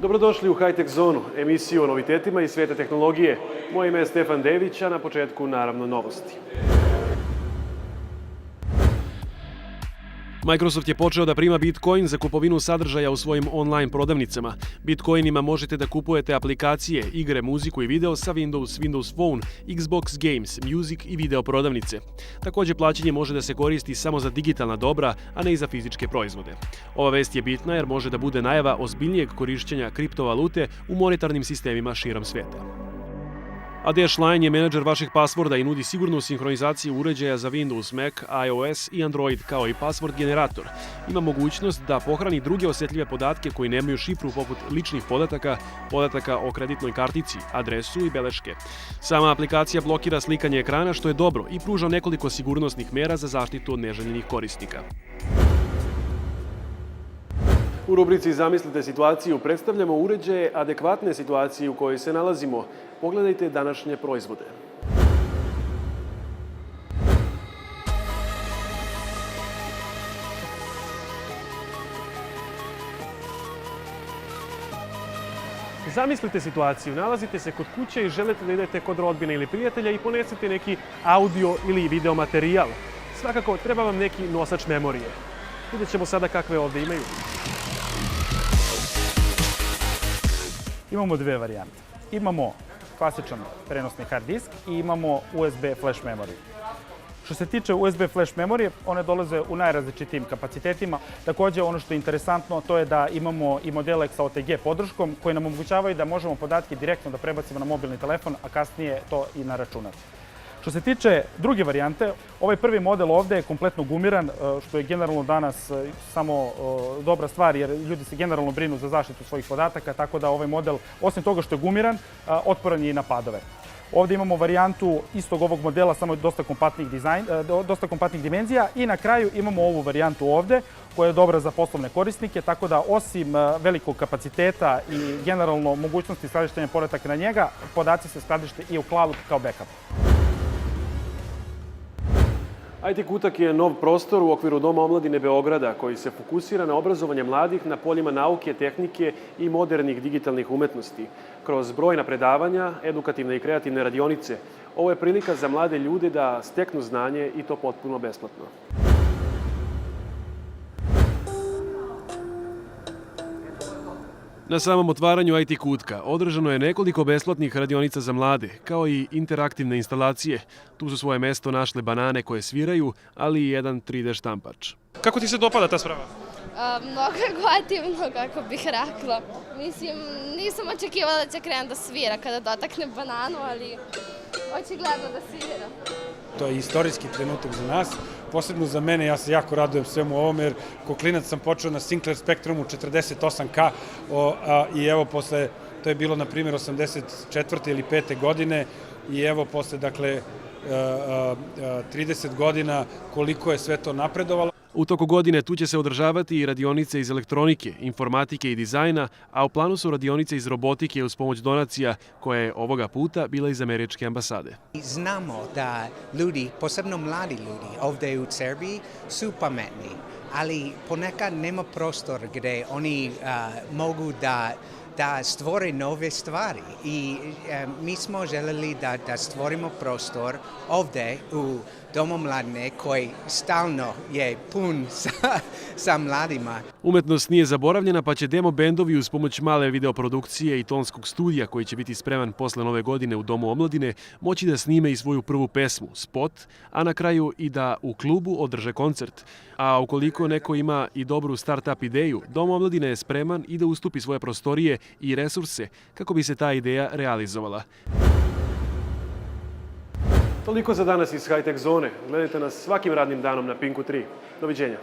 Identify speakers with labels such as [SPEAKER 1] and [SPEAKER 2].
[SPEAKER 1] Dobrodošli u High-Tech zonu, emisiju o novitetima iz svijeta tehnologije. Moje ime je Stefan Dević, a na početku naravno novosti. Microsoft je počeo da prima Bitcoin za kupovinu sadržaja u svojim online prodavnicama. Bitcoinima možete da kupujete aplikacije, igre, muziku i video sa Windows Phone, Xbox Games, Music i video prodavnice. Također plaćanje može da se koristi samo za digitalna dobra, a ne i za fizičke proizvode. Ova vest je bitna jer može da bude najava ozbiljnijeg korišćenja kriptovalute u monetarnim sistemima širom svijeta. A Dashline je menadžer vaših pasvorda i nudi sigurnu sinhronizaciju uređaja za Windows, Mac, iOS i Android, kao i password generator. Ima mogućnost da pohrani druge osjetljive podatke koji nemaju šifru poput ličnih podataka o kreditnoj kartici, adresu i beleške. Sama aplikacija blokira slikanje ekrana, što je dobro, i pruža nekoliko sigurnosnih mera za zaštitu od neželjenih korisnika. U rubrici Zamislite situaciju predstavljamo uređaje adekvatne situaciji u kojoj se nalazimo. Pogledajte današnje proizvode. Zamislite situaciju, nalazite se kod kuće i želite da idete kod rodbine ili prijatelja i ponesete neki audio ili video materijal. Svakako treba vam neki nosač memorije. Vidjet ćemo sada kakve ovdje imaju.
[SPEAKER 2] Imamo dve varijante. Imamo klasičan prenosni hard disk i imamo USB flash memory. Što se tiče USB flash memorije, one dolaze u najrazličitijim kapacitetima. Također, ono što je interesantno, to je da imamo i modele sa OTG podrškom koji nam omogućavaju da možemo podatke direktno da prebacimo na mobilni telefon, a kasnije to i na računar. Što se tiče druge varijante, ovaj prvi model ovdje je kompletno gumiran, što je generalno danas samo dobra stvar jer ljudi se generalno brinu za zaštitu svojih podataka, tako da ovaj model, osim toga što je gumiran, otporan je i na padove. Ovdje imamo varijantu istog ovog modela, samo dosta kompaktnih dimenzija, i na kraju imamo ovu varijantu ovdje koja je dobra za poslovne korisnike, tako da osim velikog kapaciteta i generalno mogućnosti skladištenja podataka na njega, podaci se skladište i u cloud kao backup.
[SPEAKER 1] IT Kutak je nov prostor u okviru Doma omladine Beograda koji se fokusira na obrazovanje mladih na poljima nauke, tehnike i modernih digitalnih umetnosti. Kroz brojna predavanja, edukativne i kreativne radionice, ovo je prilika za mlade ljude da steknu znanje i to potpuno besplatno. Na samom otvaranju IT Kutka održano je nekoliko besplatnih radionica za mlade, kao i interaktivne instalacije. Tu su svoje mesto našle banane koje sviraju, ali i jedan 3D štampač. Kako ti se dopada ta sprava?
[SPEAKER 3] Mnogo gotivno, kako bih rekla. Mislim, nisam očekivala da će krenuti da svira kada dotakne bananu, ali očigledno da svira.
[SPEAKER 4] To je istorijski trenutak za nas, posebno za mene. Ja se jako radujem svemu ovome jer ko klinac sam počeo na Sinclair Spectrumu 48K i evo posle, to je bilo na primjer 84. ili 5. godine i evo posle, dakle, 30 godina koliko je sve to napredovalo.
[SPEAKER 1] U toku godine tu će se održavati i radionice iz elektronike, informatike i dizajna, a u planu su radionice iz robotike uz pomoć donacija, koja je ovoga puta bila iz američke ambasade.
[SPEAKER 5] Znamo da ljudi, posebno mladi ljudi ovdje u Srbiji, su pametni, ali ponekad nema prostor gdje oni mogu da stvore nove stvari i mi smo željeli da stvorimo prostor ovdje u Domu omladine koji stalno je pun sa mladima.
[SPEAKER 1] Umetnost nije zaboravljena, pa će demo bendovi uz pomoć male videoprodukcije i tonskog studija koji će biti spreman posle nove godine u Domu omladine moći da snime i svoju prvu pesmu, spot, a na kraju i da u klubu održe koncert. A ukoliko neko ima i dobru start-up ideju, Dom omladine je spreman i da ustupi svoje prostorije i resurse kako bi se ta ideja realizovala. Toliko za danas iz High-Tech zone. Gledajte nas svakim radnim danom na Pinku 3. Doviđenja.